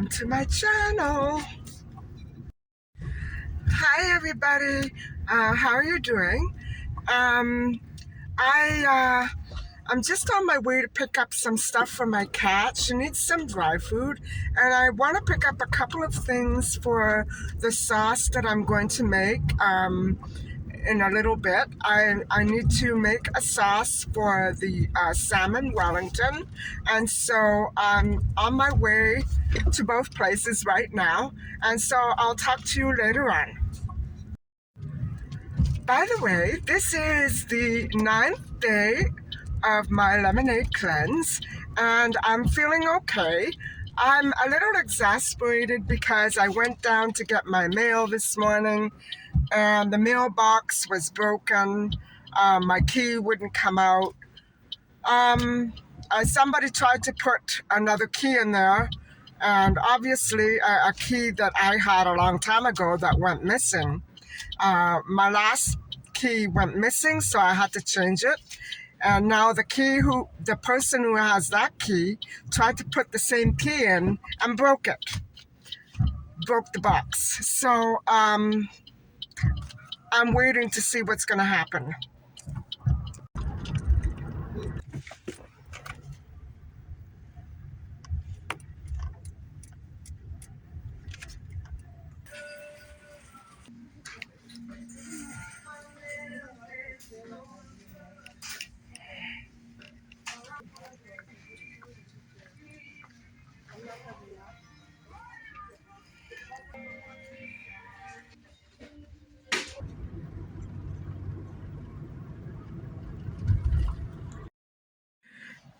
welcome to my channel. Hi everybody, how are you doing? I'm just on my way to pick up some stuff for my cat. She needs some dry food, and I want to pick up a couple of things for the sauce that I'm going to make in a little bit. I need to make a sauce for the salmon Wellington, and so I'm on my way to both places right now, and so I'll talk to you later on. By the way, this is the 9th day of my lemonade cleanse, and I'm feeling okay. I'm a little exasperated because I went down to get my mail this morning and the mailbox was broken. My key wouldn't come out. Somebody tried to put another key in there, and obviously a key that I had a long time ago that went missing. My last key went missing, so I had to change it. And now the person who has that key tried to put the same key in and broke the box. So I'm waiting to see what's going to happen.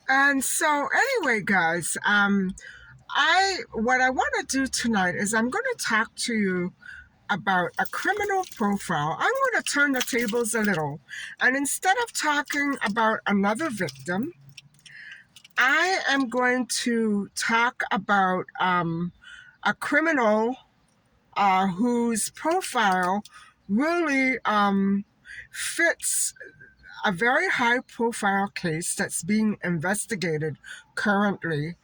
And so anyway, guys, what I want to do tonight is I'm going to talk to you about a criminal profile. I'm going to turn the tables a little, and instead of talking about another victim, I am going to talk about a criminal whose profile really fits a very high profile case that's being investigated currently.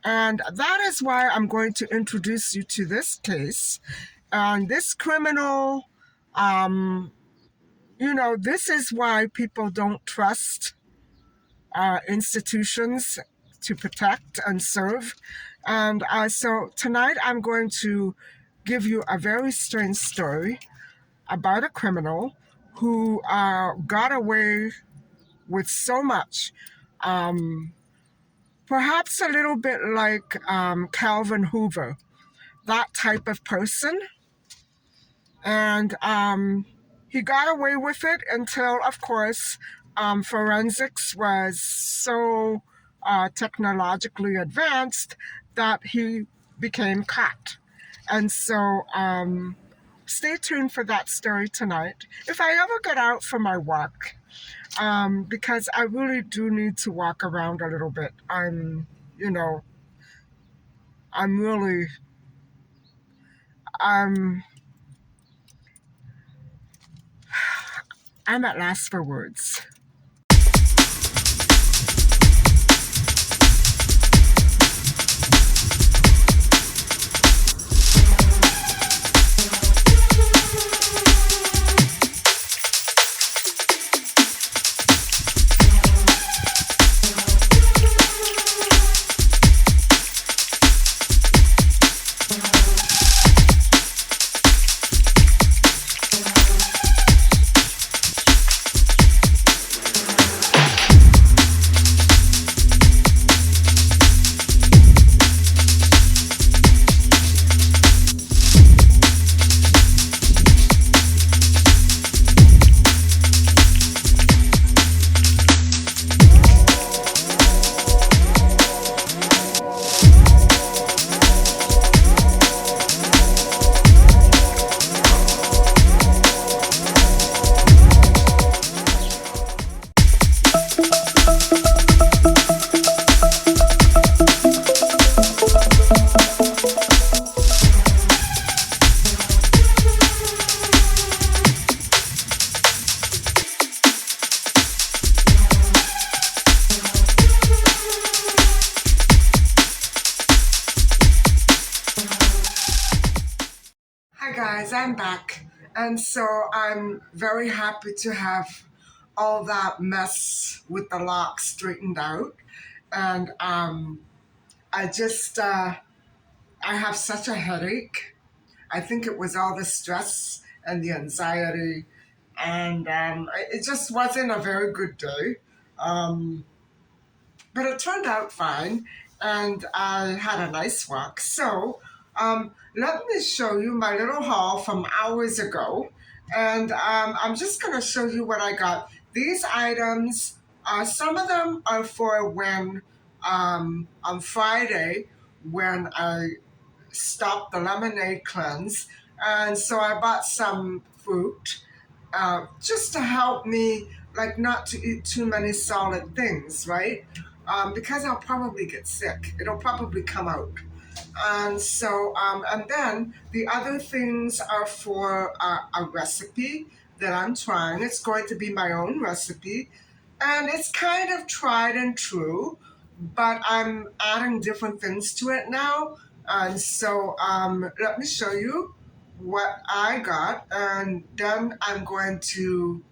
And that is why I'm going to introduce you to this case. And this criminal, this is why people don't trust institutions to protect and serve. And so tonight I'm going to give you a very strange story about a criminal who got away with so much. Perhaps a little bit like Calvin Hoover, that type of person. And he got away with it until, of course, forensics was so technologically advanced that he became caught. And so stay tuned for that story tonight. If I ever get out for my walk, because I really do need to walk around a little bit. I'm at loss for words. guys, I'm back. And so I'm very happy to have all that mess with the lock straightened out. And I just, I have such a headache. I think it was all the stress and the anxiety. And it just wasn't a very good day. Um, but it turned out fine, and I had a nice walk. So, let me show you my little haul from hours ago, and I'm just going to show you what I got. These items, some of them are for when on Friday when I stopped the lemonade cleanse, and so I bought some fruit just to help me, like, not to eat too many solid things, right? Because I'll probably get sick. It'll probably come out. And so, and then the other things are for a recipe that I'm trying. It's going to be my own recipe. And it's kind of tried and true, but I'm adding different things to it now. And so, let me show you what I got, and then I'm going to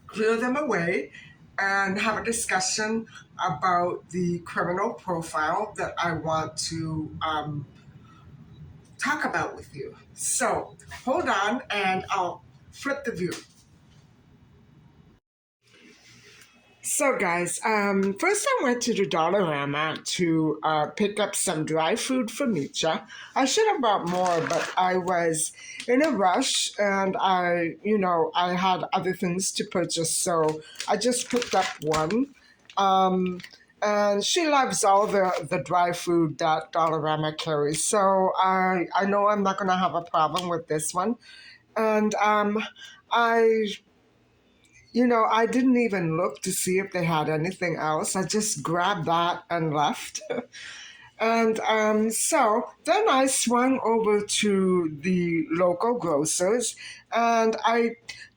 clear them away and have a discussion about the criminal profile that I want to talk about with you. So hold on and I'll flip the view. So, guys, first I went to the Dollarama to pick up some dry food for Micha. I should have bought more, but I was in a rush and I had other things to purchase, so I just picked up one. Um, and she loves all the dry food that Dollarama carries, so I know I'm not going to have a problem with this one. And I I didn't even look to see if they had anything else. I just grabbed that and left. And so then I swung over to the local grocers, and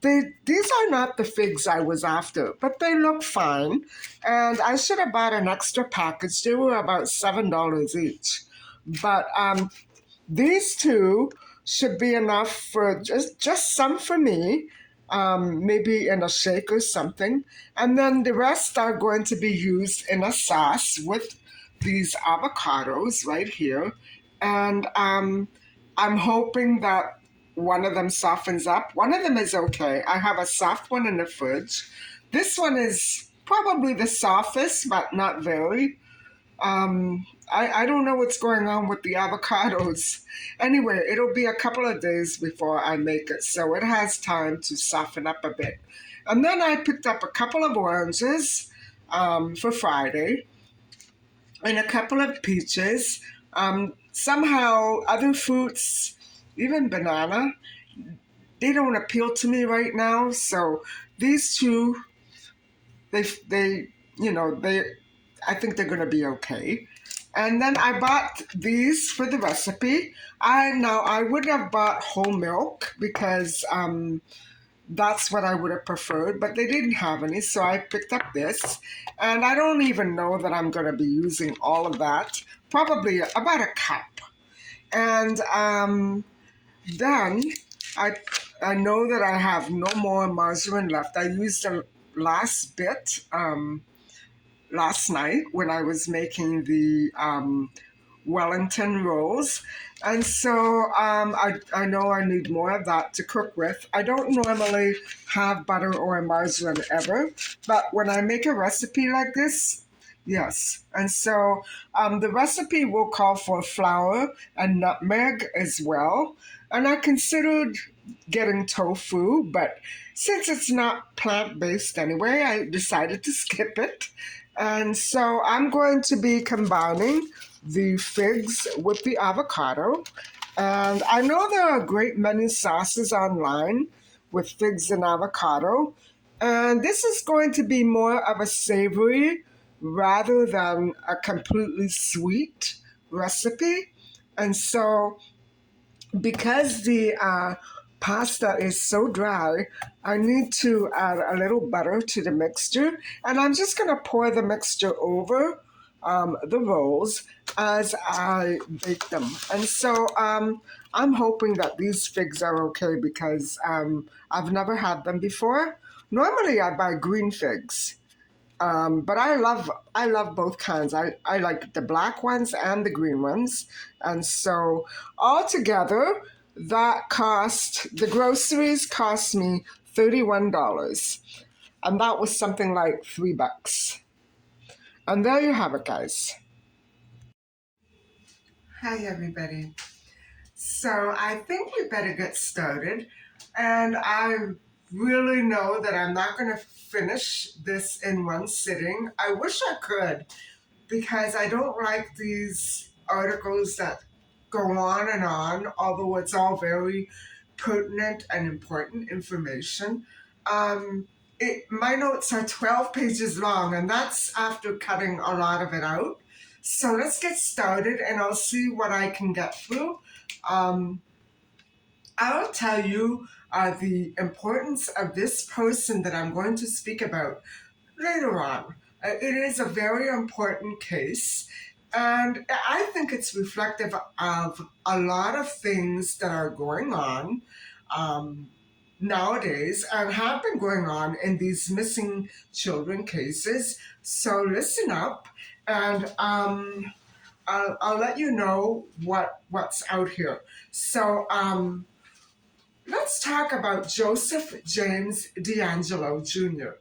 these are not the figs I was after, but they look fine. And I should have bought an extra package. They were about $7 each, but these two should be enough for just some for me, maybe in a shake or something. And then the rest are going to be used in a sauce with these avocados right here. And I'm hoping that one of them softens up. One of them is okay. I have a soft one in the fridge. This one is probably the softest, but not very. I don't know what's going on with the avocados. Anyway, it'll be a couple of days before I make it, so it has time to soften up a bit. And then I picked up a couple of oranges for Friday and a couple of peaches. Somehow, other fruits, even banana, they don't appeal to me right now. So these two, they they I think they're going to be okay. And then I bought these for the recipe. I would have bought whole milk because that's what I would have preferred, but they didn't have any, so I picked up this. And I don't even know that I'm going to be using all of that. Probably about a cup. And then I I know that I have no more margarine left. I used the last bit last night when I was making the Wellington rolls. And so I know I need more of that to cook with. I don't normally have butter or margarine ever, but when I make a recipe like this, yes. And so the recipe will call for flour and nutmeg as well. And I considered getting tofu, but since it's not plant based anyway, I decided to skip it. And so I'm going to be combining the figs with the avocado. And I know there are great many sauces online with figs and avocado. And this is going to be more of a savory rather than a completely sweet recipe. And so because the pasta is so dry, I need to add a little butter to the mixture. And I'm just going to pour the mixture over the rolls as I bake them. And so I'm hoping that these figs are okay because I've never had them before. Normally I buy green figs. But I love both kinds. I like the black ones and the green ones. And so altogether that cost the groceries cost me $31. And that was something like $3. And there you have it, guys. Hi everybody. So I think we better get started. And I really know that I'm not going to finish this in one sitting. I wish I could, because I don't like these articles that go on, although it's all very pertinent and important information. Um, my notes are 12 pages long, and that's after cutting a lot of it out. So let's get started, and I'll see what I can get through. Um, I'll tell you the importance of this person that I'm going to speak about later on. It is a very important case, and I think it's reflective of a lot of things that are going on um, nowadays and have been going on in these missing children cases. So listen up, and I'll let you know what's out here. So let's talk about Joseph James DeAngelo Jr.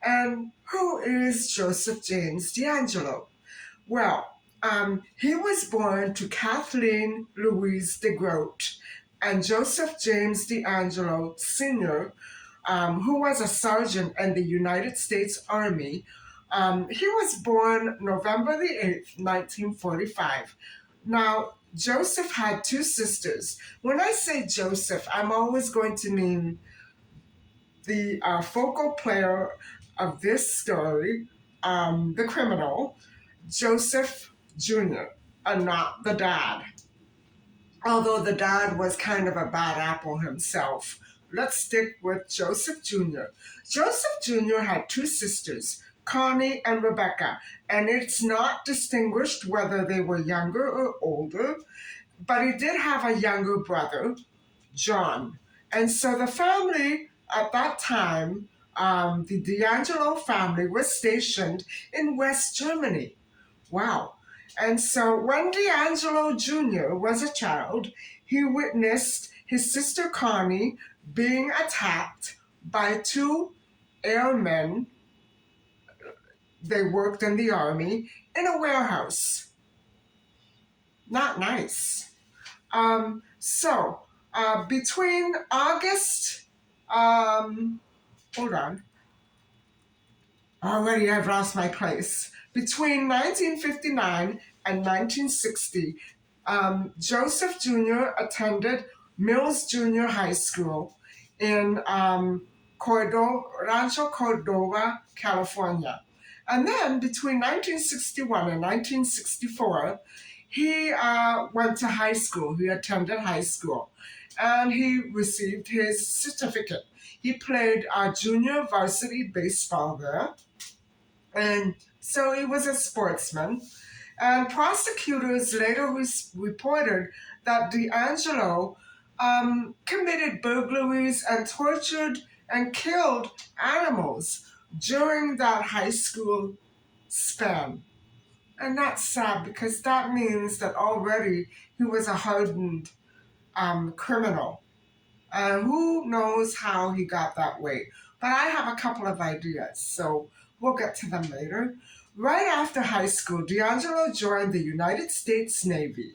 And who is Joseph James DeAngelo? Well, he was born to Kathleen Louise DeGroat and Joseph James DeAngelo Sr., who was a sergeant in the United States Army. He was born November the 8th, 1945. Now, Joseph had two sisters. When I say Joseph, I'm always going to mean the focal player of this story, the criminal, Joseph Jr., and not the dad. Although the dad was kind of a bad apple himself. Let's stick with Joseph Jr. Joseph Jr. had two sisters, Connie and Rebecca, and it's not distinguished whether they were younger or older, but he did have a younger brother, John. And so the family at that time, the DeAngelo family, was stationed in West Germany. Wow. And so when DeAngelo Jr. was a child, he witnessed his sister Connie being attacked by two airmen. They worked in the army in a warehouse. Not nice. Between August, hold on, already I've lost my place. Between 1959 and 1960, Joseph Jr. attended Mills Junior High School in Rancho Cordova, California. And then between 1961 and 1964, he went to high school. He attended high school and he received his certificate. He played junior varsity baseball there. And so he was a sportsman. And prosecutors later reported that DeAngelo committed burglaries and tortured and killed animals during that high school span. And that's sad because that means that already he was a hardened criminal. And who knows how he got that way. But I have a couple of ideas, so we'll get to them later. Right after high school, DeAngelo joined the United States Navy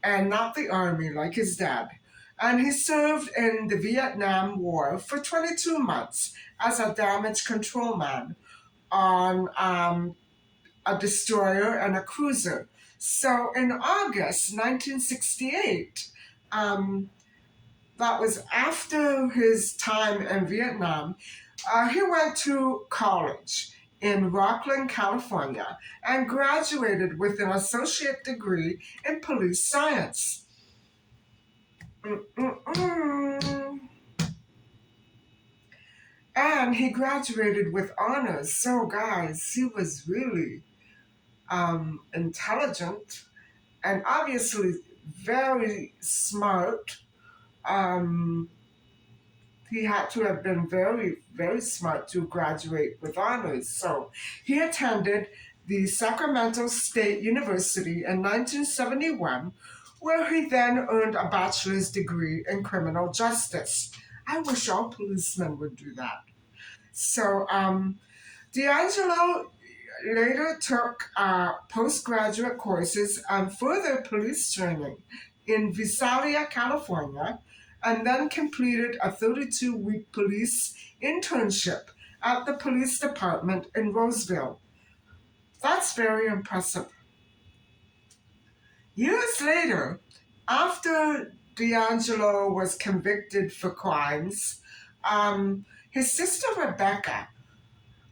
and not the Army like his dad. And he served in the Vietnam War for 22 months as a damage control man on a destroyer and a cruiser. So in August 1968, that was after his time in Vietnam, he went to college in Rocklin, California, and graduated with an associate degree in police science. And he graduated with honors. So, guys, he was really intelligent, and obviously very smart. Um, he had to have been very, very smart to graduate with honors. So he attended the Sacramento State University in 1971, where he then earned a bachelor's degree in criminal justice. I wish all policemen would do that. So, DeAngelo later took postgraduate courses and further police training in Visalia, California, and then completed a 32-week police internship at the police department in Roseville. That's very impressive. Years later, after DeAngelo was convicted for crimes, his sister Rebecca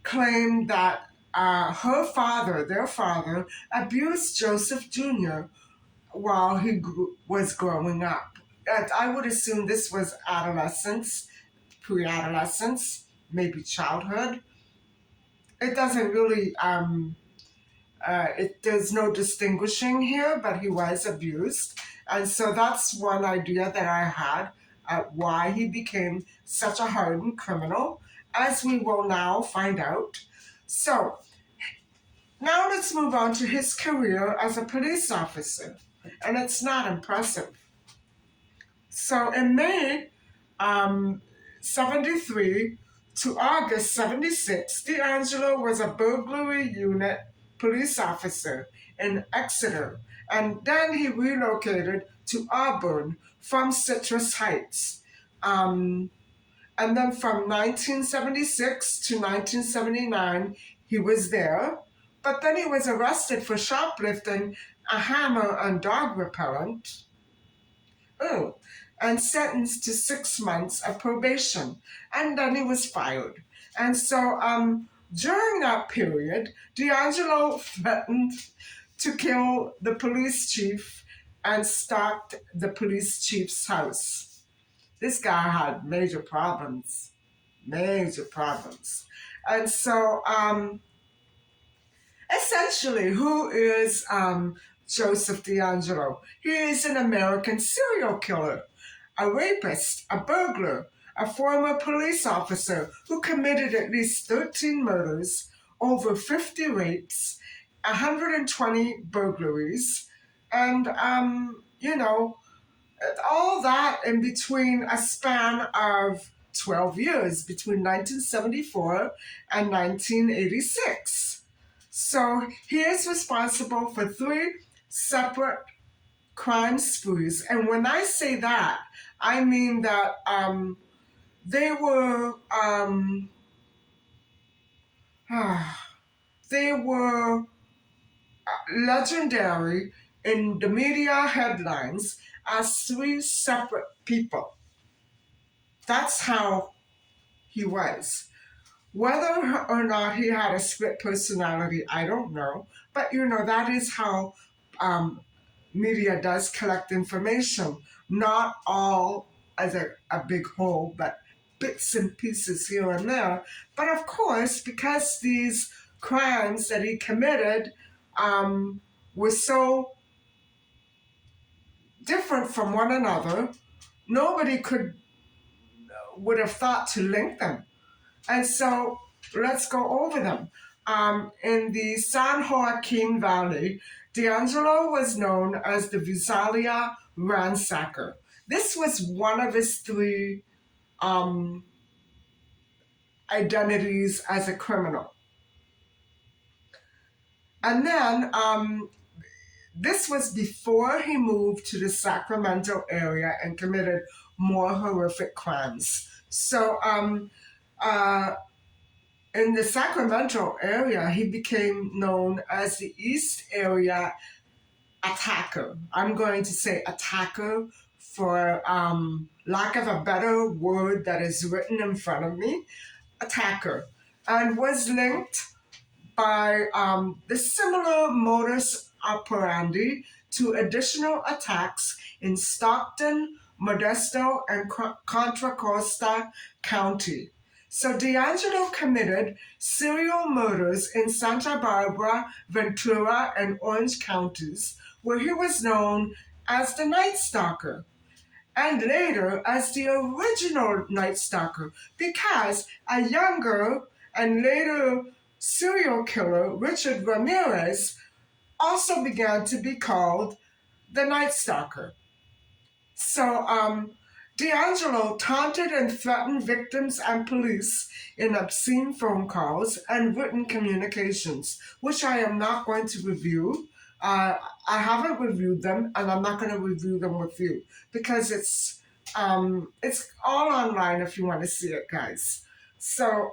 claimed that their father, abused Joseph Jr. while was growing up. And I would assume this was adolescence, pre adolescence, maybe childhood. It doesn't really, there's no distinguishing here, but he was abused. And so that's one idea that I had why he became such a hardened criminal, as we will now find out. So, now let's move on to his career as a police officer. And it's not impressive. So in May 73 to August 76, DeAngelo was a burglary unit police officer in Exeter. And then he relocated to Auburn from Citrus Heights. And then from 1976 to 1979, he was there. But then he was arrested for shoplifting a hammer and dog repellent. Oh, and sentenced to 6 months of probation. And then he was fired. And so during that period, DeAngelo threatened to kill the police chief and stalked the police chief's house. This guy had major problems, major problems. And so, essentially, who is Joseph DeAngelo? He is an American serial killer, a rapist, a burglar, a former police officer who committed at least 13 murders, over 50 rapes, 120 burglaries, and, all that in between a span of 12 years, between 1974 and 1986. So he is responsible for 3 separate crime sprees. And when I say that, I mean that they were they were legendary in the media headlines as 3 separate people. That's how he was. Whether or not he had a split personality, I don't know. But that is how media does collect information. Not all as a big whole, but bits and pieces here and there. But of course, because these crimes that he committed were so different from one another, nobody would have thought to link them. And so let's go over them. In the San Joaquin Valley, DeAngelo was known as the Visalia Ransacker. This was one of his 3 identities as a criminal. And then this was before he moved to the Sacramento area and committed more horrific crimes. So in the Sacramento area, he became known as the East Area Attacker. I'm going to say attacker for lack of a better word that is written in front of me, attacker, and was linked by the similar modus operandi to additional attacks in Stockton, Modesto, and Contra Costa County. So DeAngelo committed serial murders in Santa Barbara, Ventura, and Orange counties, where he was known as the Night Stalker and later as the original Night Stalker because a younger and later serial killer, Richard Ramirez, also began to be called the Night Stalker. So, DeAngelo taunted and threatened victims and police in obscene phone calls and written communications, which I am not going to review. I haven't reviewed them, and I'm not going to review them with you because it's all online if you want to see it, guys. So,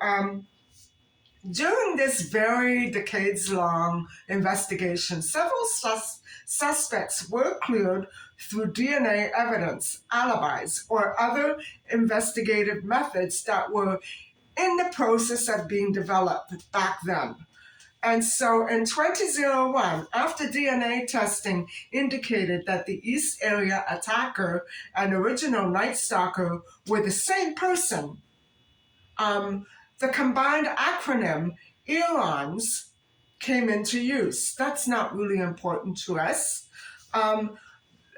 during this very decades-long investigation, several suspects were cleared through DNA evidence, alibis, or other investigative methods that were in the process of being developed back then. And so in 2001, after DNA testing indicated that the East Area attacker and original Night Stalker were the same person, the combined acronym EONS came into use. That's not really important to us.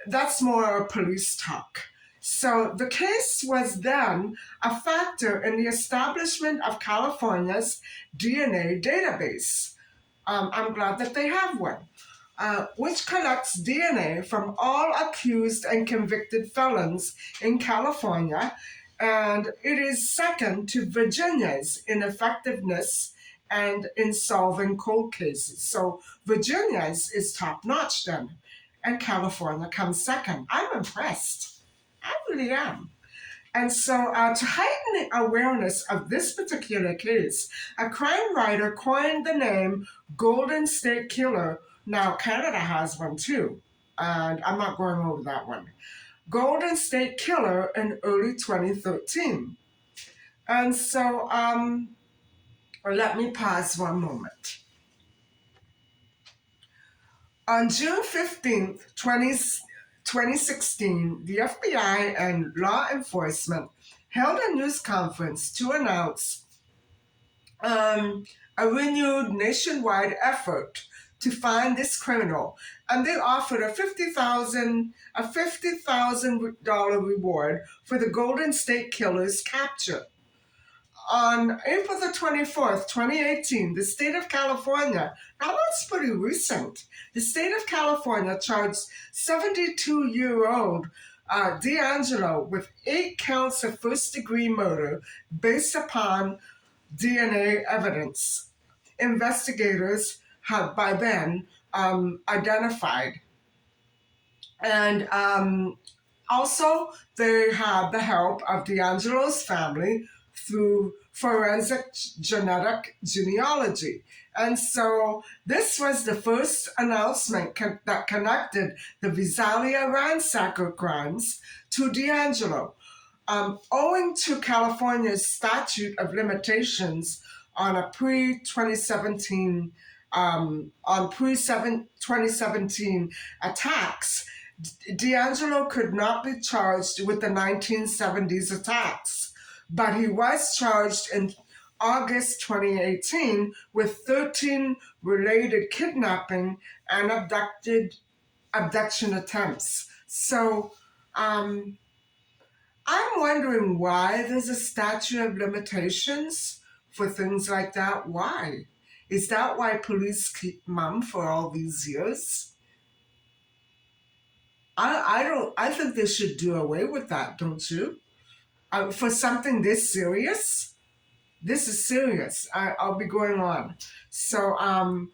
That's more police talk. So the case was then a factor in the establishment of California's DNA database. I'm glad that they have one, which collects DNA from all accused and convicted felons in California, and it is second to Virginia's in effectiveness and in solving cold cases. So Virginia's is top notch then, and California comes second. I'm impressed. I really am. And so, to heighten the awareness of this particular case, a crime writer coined the name Golden State Killer. Now, Canada has one too, and I'm not going over that one. Golden State Killer in early 2013. And so, let me pause one moment. On June 15th, 2016, the FBI and law enforcement held a news conference to announce a renewed nationwide effort to find this criminal, and they offered a $50,000 reward for the Golden State Killer's capture. On April the 24th, 2018, the state of California, now that's pretty recent, the state of California charged 72-year-old DeAngelo with 8 counts of first-degree murder based upon DNA evidence. Investigators have by then identified. And also, they have the help of DeAngelo's family through forensic genetic genealogy. And so this was the first announcement that connected the Visalia ransacker crimes to DeAngelo. Owing to California's statute of limitations on a pre-2017 attacks, DeAngelo could not be charged with the 1970s attacks, but he was charged in August 2018 with 13 related kidnapping and abduction attempts. So I'm wondering why there's a statute of limitations for things like that. Why? Is that why police keep mum for all these years? I think they should do away with that, don't you? For something this serious? This is serious. I'll be going on. So I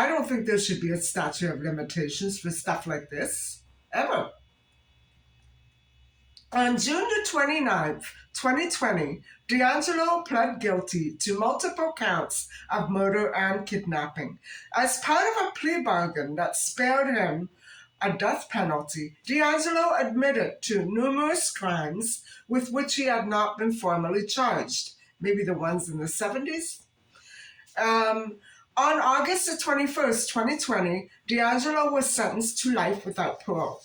don't think there should be a statute of limitations for stuff like this, ever. On June the 29th, 2020, DeAngelo pled guilty to multiple counts of murder and kidnapping. As part of a plea bargain that spared him a death penalty, DeAngelo admitted to numerous crimes with which he had not been formally charged, maybe the ones in the 70s. On August the 21st, 2020, DeAngelo was sentenced to life without parole.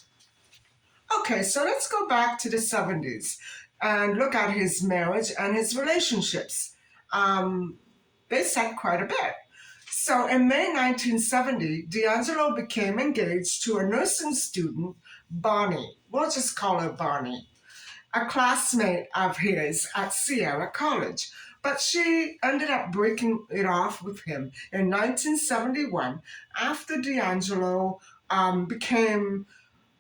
Okay, so let's go back to the 70s. and look at his marriage and his relationships. Um, they said quite a bit. So in May 1970, DeAngelo became engaged to a nursing student, Bonnie. We'll just call her Bonnie, a classmate of his at Sierra College. But she ended up breaking it off with him in 1971 after DeAngelo became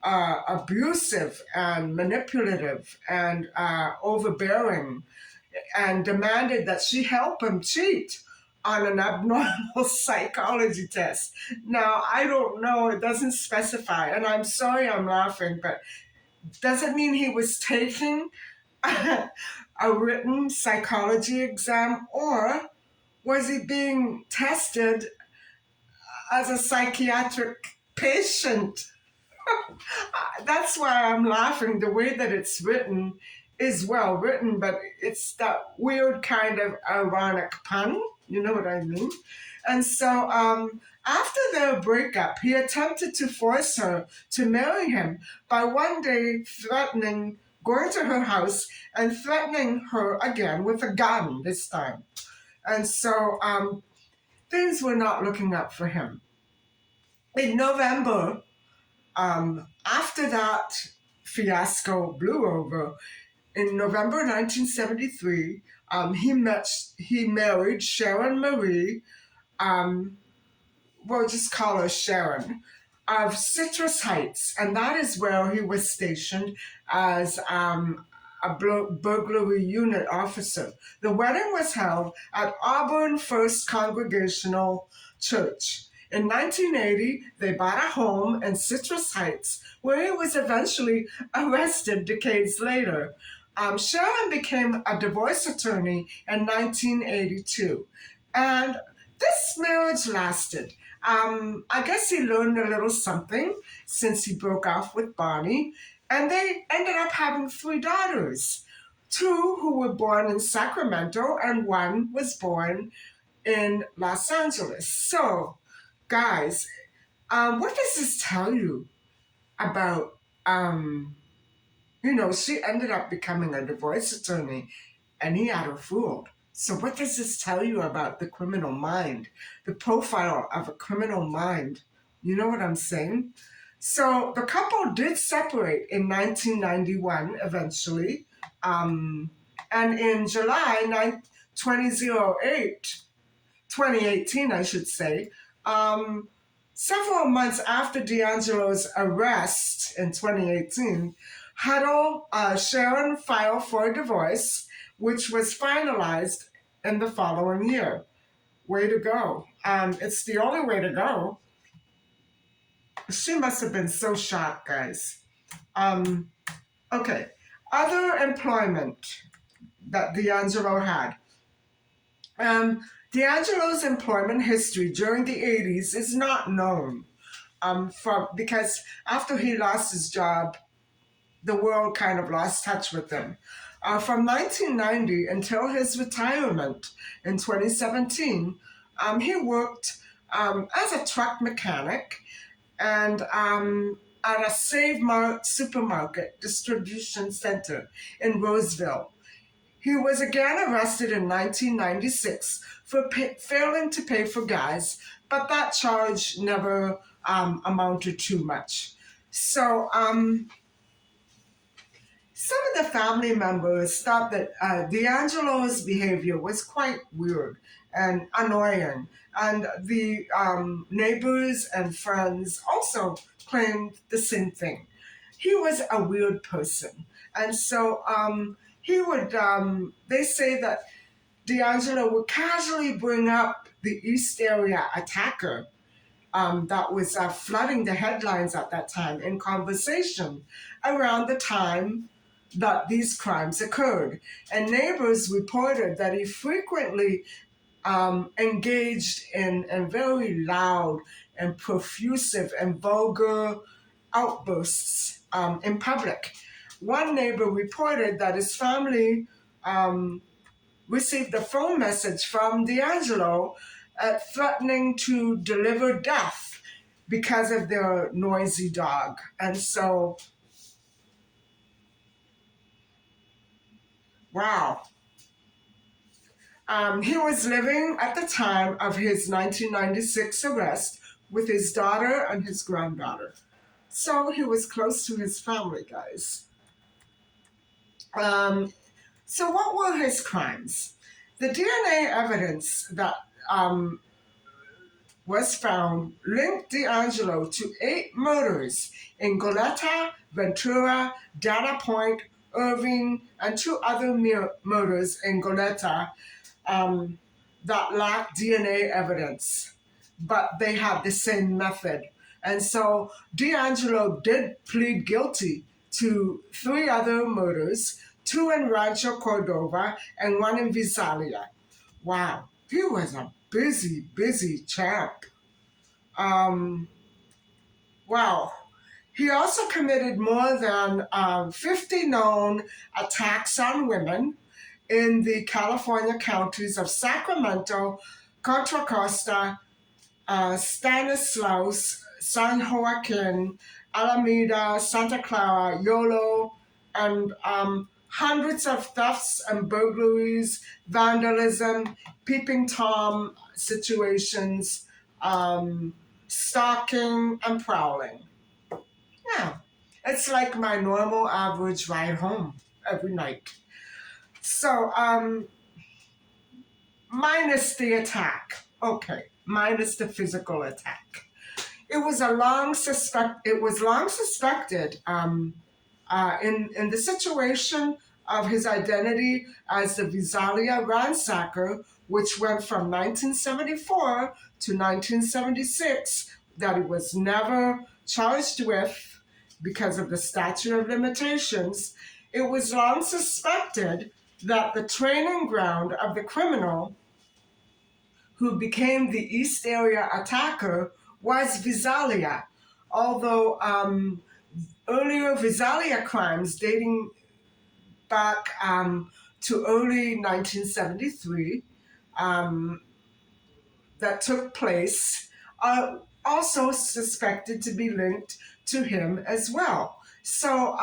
abusive and manipulative and overbearing and demanded that she help him cheat on an abnormal psychology test. Now, I don't know, it doesn't specify, and I'm sorry I'm laughing, but does it mean he was taking a written psychology exam, or was he being tested as a psychiatric patient? That's why I'm laughing. The way that it's written is well written, but it's that weird kind of ironic pun. You know what I mean? And so after their breakup, he attempted to force her to marry him by one day threatening, going to her house and threatening her again with a gun this time. And so things were not looking up for him. In November, after that fiasco blew over, in November 1973, he married Sharon Marie, um, we'll just call her Sharon, of Citrus Heights, and that is where he was stationed as a burglary unit officer. The wedding was held at Auburn First Congregational Church. In 1980, they bought a home in Citrus Heights, where he was eventually arrested decades later. Sharon became a divorce attorney in 1982, and this marriage lasted. I guess he learned a little something since he broke off with Bonnie, and they ended up having three daughters, two who were born in Sacramento, and one was born in Los Angeles. So, guys, what does this tell you about, she ended up becoming a divorce attorney and he had her fooled. So, what does this tell you about the criminal mind, the profile of a criminal mind? You know what I'm saying? So, the couple did separate in 1991 eventually. And in July 2008, 2018, I should say, um, several months after DeAngelo's arrest in 2018, Huddle Sharon filed for a divorce, which was finalized in the following year. Way to go. It's the only way to go. She must have been so shocked, guys. Um, okay. Other employment that DeAngelo had. DeAngelo's employment history during the 80s is not known because after he lost his job, the world kind of lost touch with him. From 1990 until his retirement in 2017, he worked as a truck mechanic and at a Save Mart supermarket distribution center in Roseville. He was again arrested in 1996 for failing to pay for gas, but that charge never amounted to much. So, some of the family members thought that DeAngelo's behavior was quite weird and annoying, and the neighbors and friends also claimed the same thing. He was a weird person, and so they say that DeAngelo would casually bring up the East Area attacker that was flooding the headlines at that time in conversation around the time that these crimes occurred. And neighbors reported that he frequently engaged in very loud and profusive and vulgar outbursts in public. One neighbor reported that his family received a phone message from DeAngelo threatening to deliver death because of their noisy dog. And so Wow. He was living at the time of his 1996 arrest with his daughter and his granddaughter. So he was close to his family, guys. Um, so, what were his crimes? The DNA evidence that um, was found linked DeAngelo to 8 murders in Goleta, Ventura, Dana Point, Irving, and 2 other murders in Goleta um, that lacked DNA evidence, but they had the same method. And so DeAngelo did plead guilty to 3 other murders, 2 in Rancho Cordova and 1 in Visalia. Wow, he was a busy, busy champ. Um, wow. He also committed more than 50 known attacks on women in the California counties of Sacramento, Contra Costa, Stanislaus, San Joaquin, Alameda, Santa Clara, Yolo, and hundreds of thefts and burglaries, vandalism, peeping Tom situations, stalking, and prowling. Yeah, it's like my normal average ride home every night. So, minus the attack. Okay, minus the physical attack. It was long suspected in the situation of his identity as the Visalia ransacker, which went from 1974 to 1976, that he was never charged with because of the statute of limitations. It was long suspected that the training ground of the criminal who became the East Area attacker was Visalia, although earlier Visalia crimes dating back to early 1973 um, that took place are also suspected to be linked to him as well. So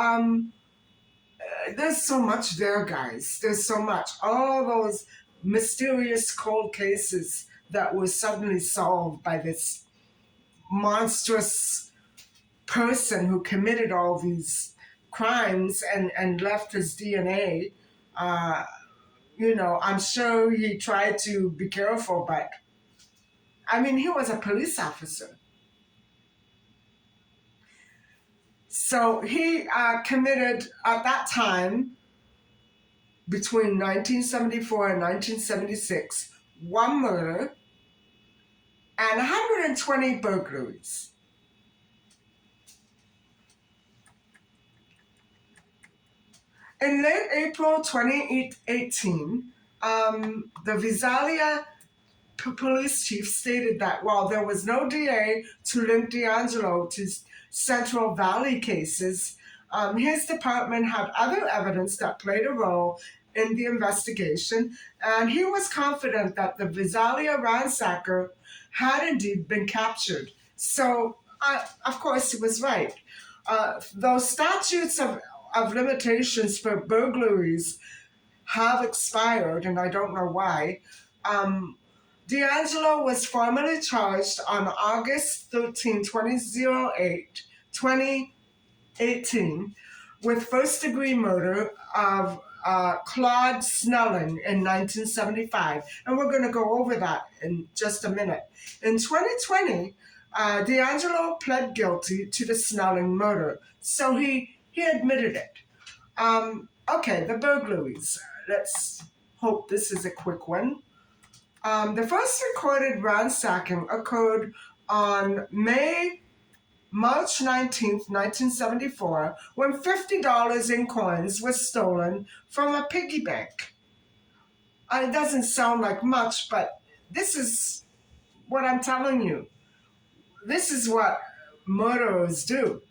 there's so much there, guys. There's so much. All those mysterious cold cases that were suddenly solved by this monstrous person who committed all these crimes and left his DNA. Uh, I'm sure he tried to be careful, but I mean, he was a police officer. So he committed at that time, between 1974 and 1976, 1 murder and 120 burglaries. In late April 2018, the Visalia police chief stated that while there was no DA to link DeAngelo to Central Valley cases, his department had other evidence that played a role in the investigation, and he was confident that the Visalia ransacker had indeed been captured. So, of course, he was right. Those statutes of limitations for burglaries have expired, and I don't know why. DeAngelo was formally charged on August 13, 2018, with first-degree murder of Claude Snelling in 1975. And we're going to go over that in just a minute. In 2020, DeAngelo pled guilty to the Snelling murder. So he admitted it. Okay, the burglaries. Let's hope this is a quick one. The first recorded ransacking occurred on March 19th, 1974, when $50 in coins was stolen from a piggy bank. It doesn't sound like much, but this is what I'm telling you. This is what murderers do.